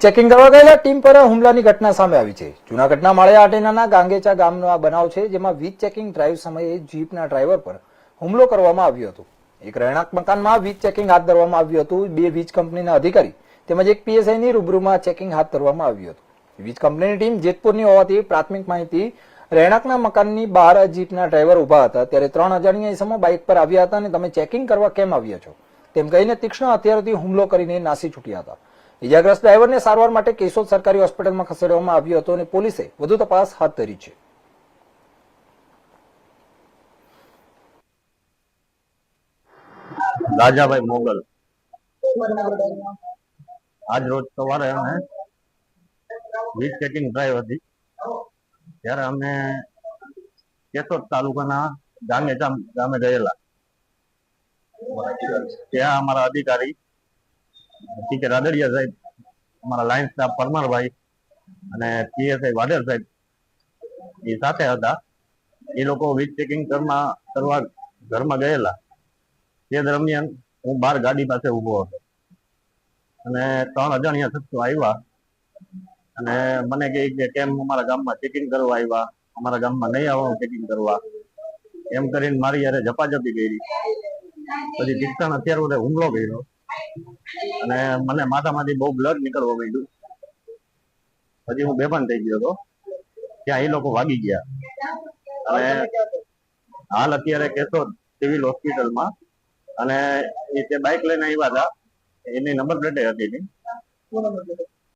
Checking કરવા ગયેલા team પર હુમલાની ઘટના સામે આવી છે. જૂનાગઢના માળિયા આટેનાના ગાંગેચા ગામનો આ બનાવ છે, જેમાં વીજ ચેકિંગ ડ્રાઈવ સમયે જીપના ડ્રાઈવર પર હુમલો કરવામાં આવ્યો હતો. એક રહેણાંક મકાનમાં વીજ ચેકિંગ હાથ ધરવામાં આવ્યું હતું. બે વીજ કંપનીના અધિકારી તેમજ એક પીએસઆઈની રૂબરૂમાં ચેકિંગ હાથ ધરવામાં આવ્યું હતું. વીજ કંપનીની ટીમ જેતપુરની હોવાથી પ્રાથમિક માહિતી રહેણાંકના મકાનની બહાર જીપના ડ્રાઈવર ઉભા હતા, ત્યારે 3 અજાણ્યા ઇસમો બાઇક પર આવ્યા હતા અને તમે ચેકિંગ કરવા કેમ આવ્યા છો તેમ કહીને તીક્ષ્ણ હથિયારોથી હુમલો કરીને નાસી છૂટ્યા હતા. ઇજાગ્રસ્ત ડ્રાઈવરને સારવાર માટે કેશોદ સરકારી હોસ્પિટલમાં ખસેડવામાં આવ્યો હતો અને પોલીસે વધુ તપાસ હાથ ધરી છે. રાજાભાઈ મોગલ આજ રોજ સવારે અમે વીજ ચેકિંગ ડ્રાઈવ હતી, ત્યારે અમે કેશોદ તાલુકાના ગાંગેચા ગામે ગયેલા. ત્યાં અમારા અધિકારી ટીકે રાદડિયા સાહેબ, અમારા લાઇન સ્ટાફ પરમારભાઈ અને પીએસઆઈ વાડેર સાહેબ એ સાથે હતા. એ લોકો વીજ ચેકિંગ કરવા ઘરમાં ગયેલા. તે દરમિયાન હું બહાર ગાડી પાસે ઉભો હતો અને 3 અજાણ્યા શખ્સો આવ્યા અને મને કહે કે કેમ અમારા ગામમાં ચેકિંગ કરવા આવ્યા, અમારા ગામમાં નહીં આવવાનું ચેકિંગ કરવા, એમ કરીને મારી યારે ઝપાઝપી કરી. પછી તીક્ષ્ણ હથિયાર વડે હુમલો કર્યો અને મને માથામાંથી બહુ બ્લડ નીકળવા માંડ્યું. પછી હું બેભાન થઈ ગયો હતો. ત્યાં એ લોકો ભાગી ગયા અને હાલ અત્યારે કેશોદ સિવિલ હોસ્પિટલમાં. અને એ તે બાઇક લઈને આવ્યા હતા, એની નંબર પ્લેટ હતી.